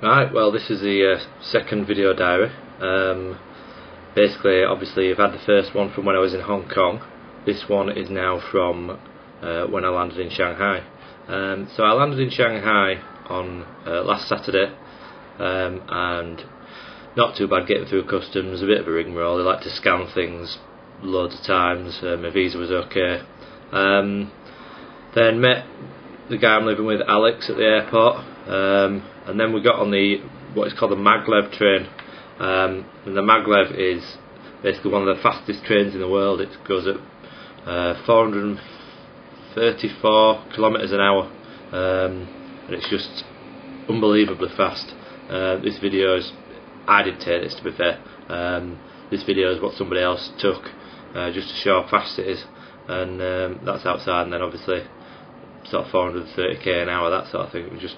Right, well, this is the second video diary. Basically, obviously you've had the first one from when I was in Hong Kong. This one is now from when I landed in Shanghai. So I landed in Shanghai on last Saturday, and not too bad getting through customs, a bit of a rigmarole. They like to scan things loads of times. My visa was okay. Then met the guy I'm living with, Alex, at the airport, and then we got on what is called the maglev train, and the maglev is basically one of the fastest trains in the world. It goes at 434 kilometres an hour, and it's just unbelievably fast. This video is, I didn't take this, to be fair. This video is what somebody else took, just to show how fast it is, and that's outside. And then obviously sort of 430k an hour, that sort of thing. It was just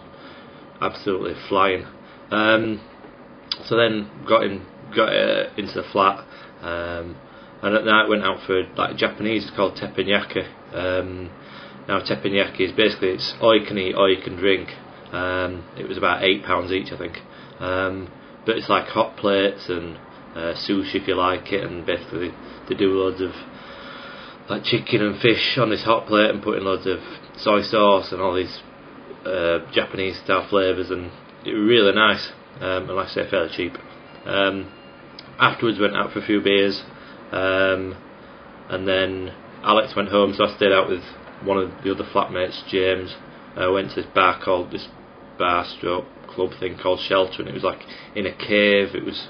absolutely flying. So then got into the flat, and at night went out for like Japanese. It's called teppanyaki. Now teppanyaki is basically, it's all you can eat, all you can drink. It was about £8 each, I think. But it's like hot plates and sushi if you like it, and basically they do loads of like chicken and fish on this hot plate and put in loads of soy sauce and all these Japanese style flavours, and it was really nice, and like I say, fairly cheap. Afterwards went out for a few beers, and then Alex went home, so I stayed out with one of the other flatmates, James. Went to this bar stroke club thing called Shelter, and it was like in a cave. It was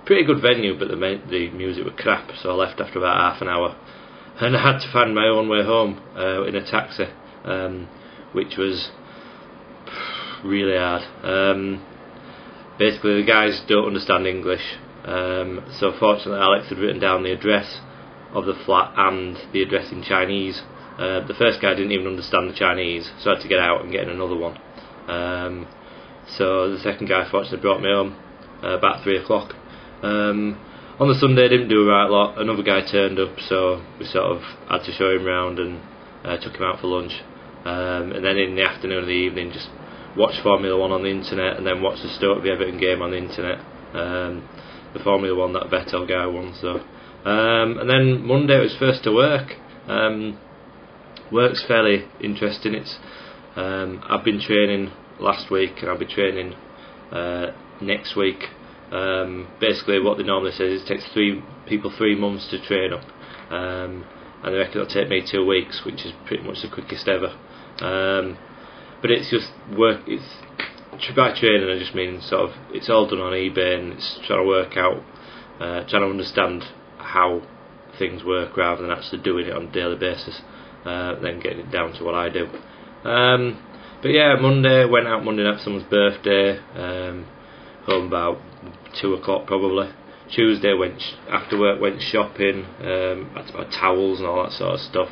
a pretty good venue, but the music was crap, so I left after about half an hour, and I had to find my own way home in a taxi, which was really hard. Basically the guys don't understand English, so fortunately Alex had written down the address of the flat and the address in Chinese. The first guy didn't even understand the Chinese, so I had to get out and get in another one. So the second guy fortunately brought me home about 3 o'clock. On the Sunday I didn't do a right lot. Another guy turned up, so we sort of had to show him round and took him out for lunch. And then in the afternoon and the evening just watched Formula 1 on the internet, and then watched the Stoke v Everton game on the internet. The Formula 1 that Vettel guy won. So and then Monday it was first to work. Work's fairly interesting. It's I've been training last week, and I'll be training next week. Basically what they normally say is it takes 3 months to train up, and they reckon it'll take me 2 weeks, which is pretty much the quickest ever. But it's just work. It's by training I just mean sort of it's all done on eBay, and it's trying to work out, trying to understand how things work rather than actually doing it on a daily basis, then getting it down to what I do. But yeah, Monday went out Monday night for someone's birthday, home about 2 o'clock probably. Tuesday after work went shopping, had to buy towels and all that sort of stuff.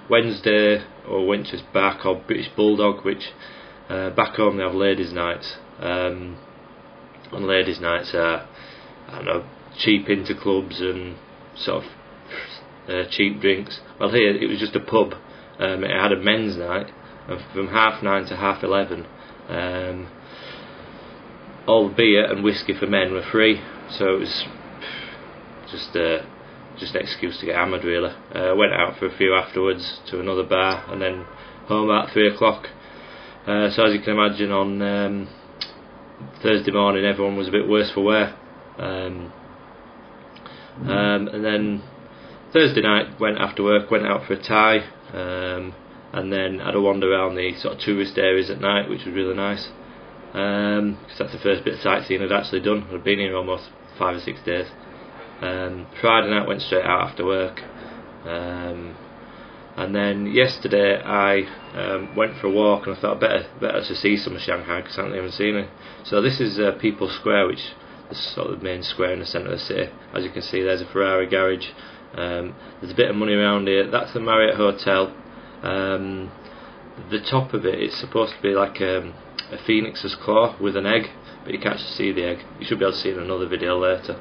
Wednesday went to this bar called British Bulldog, which back home they have ladies' nights. And ladies' nights are, I don't know, cheap interclubs and sort of cheap drinks. Well, here it was just a pub. It had a men's night, and from 9:30 to 11:30, all the beer and whiskey for men were free. So it was just an excuse to get hammered, really. Went out for a few afterwards to another bar, and then home about 3 o'clock. So as you can imagine, on Thursday morning everyone was a bit worse for wear. And then Thursday night went after work, went out for a Thai, and then had a wander around the sort of tourist areas at night, which was really nice, because that's the first bit of sightseeing I'd actually done. I'd been here almost 5 or 6 days. Friday night went straight out after work, and then yesterday I went for a walk, and I thought better to see some of Shanghai because I haven't seen it. So this is People's Square, which is sort of the main square in the centre of the city. As you can see, there's a Ferrari garage. There's a bit of money around here. That's the Marriott Hotel. The top of it's supposed to be like a phoenix's claw with an egg, but you can't actually see the egg. You should be able to see it in another video later.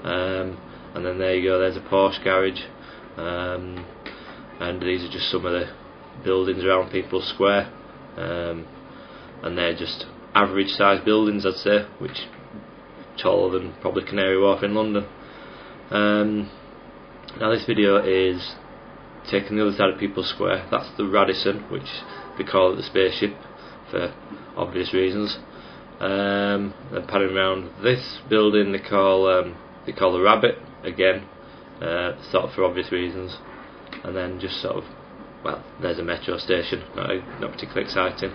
And then there you go, there's a Porsche garage, and these are just some of the buildings around People's Square, and they're just average sized buildings, I'd say, which taller than probably Canary Wharf in London. Now this video is taking the other side of People's Square. That's the Radisson, which they call it the spaceship for obvious reasons. Then panning around this building they call the Rabbit again, sort of for obvious reasons. And then just sort of, well, there's a metro station, not particularly exciting.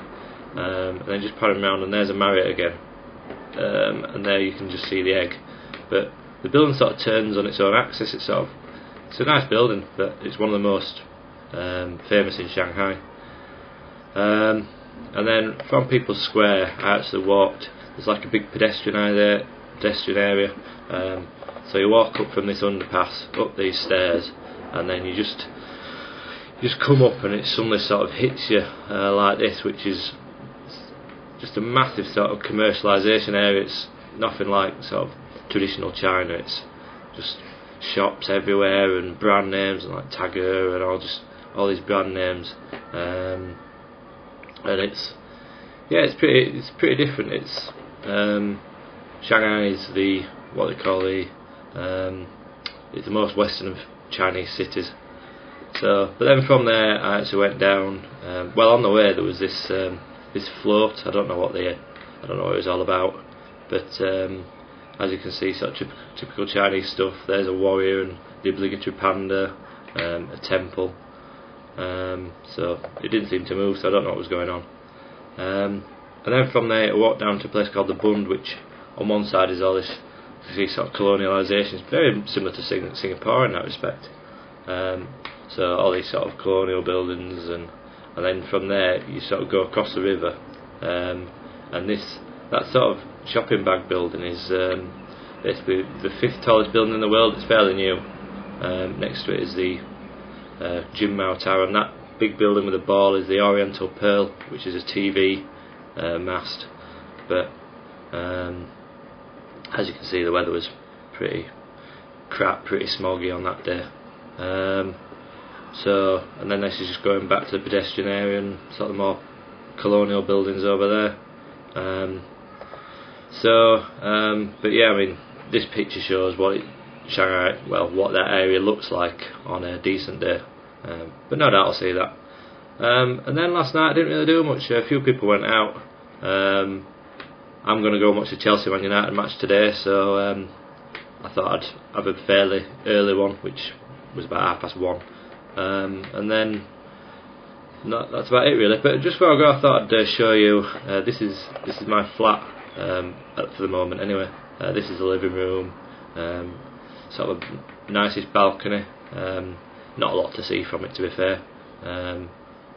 And then just panning around, and there's a Marriott again. And there you can just see the egg. But the building sort of turns on its own axis. It's a nice building, but it's one of the most famous in Shanghai. And then from People's Square I actually walked. There's like a big pedestrian area. So you walk up from this underpass, up these stairs, and then you just come up, and it suddenly sort of hits you like this, which is just a massive sort of commercialisation area. It's nothing like sort of traditional China. It's just shops everywhere and brand names and like Tiger and all these brand names, and it's pretty different. It's Shanghai is what they call it's the most western of Chinese cities. So, but then from there I actually went down. Well, on the way there was this float. I don't know what it was all about, but as you can see, sort of typical Chinese stuff. There's a warrior and the obligatory panda, a temple. So it didn't seem to move, so I don't know what was going on. And then from there I walked down to a place called the Bund, which on one side is all this, you see, sort of colonialisation. It's very similar to Singapore in that respect. So all these sort of colonial buildings, and then from there you sort of go across the river, and that sort of shopping bag building is basically the 5th tallest building in the world. It's fairly new. Next to it is the Jim Mao Tower, and that big building with the ball is the Oriental Pearl, which is a TV mast. But as you can see, the weather was pretty crap, pretty smoggy on that day. So, and then this is just going back to the pedestrian area and sort of more colonial buildings over there. But yeah, I mean, this picture shows what that area looks like on a decent day. But no doubt I'll see that. And then last night I didn't really do much. A few people went out. I'm going to go watch the Chelsea Man United match today, so I thought I'd have a fairly early one, which was about 1:30. And then that's about it really. But just before I go, I thought I'd show you. This is my flat for the moment. Anyway, this is the living room. Sort of nicest balcony. Not a lot to see from it, to be fair.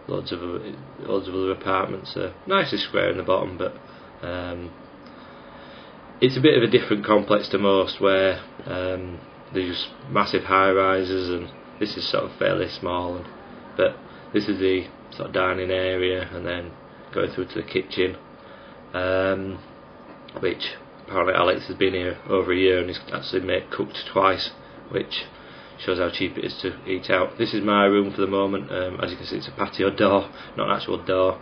Loads of other apartments. Nicely square in the bottom, but it's a bit of a different complex to most, where there's just massive high rises, and this is sort of fairly small. But this is the sort of dining area, and then going through to the kitchen, which apparently Alex has been here over a year and he's actually cooked twice, which shows how cheap it is to eat out. This is my room for the moment. As you can see, it's a patio door, not an actual door.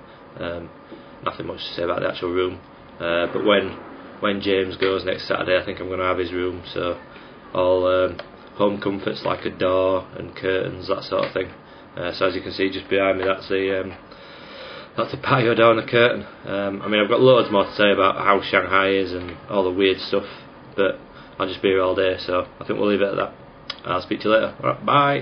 Nothing much to say about the actual room. But when James goes next Saturday, I think I'm going to have his room. So all home comforts like a door and curtains, that sort of thing. So as you can see, just behind me, that's the patio door and the curtain. I mean, I've got loads more to say about how Shanghai is and all the weird stuff, but I'll just be here all day, so I think we'll leave it at that. I'll speak to you later. Alright, bye.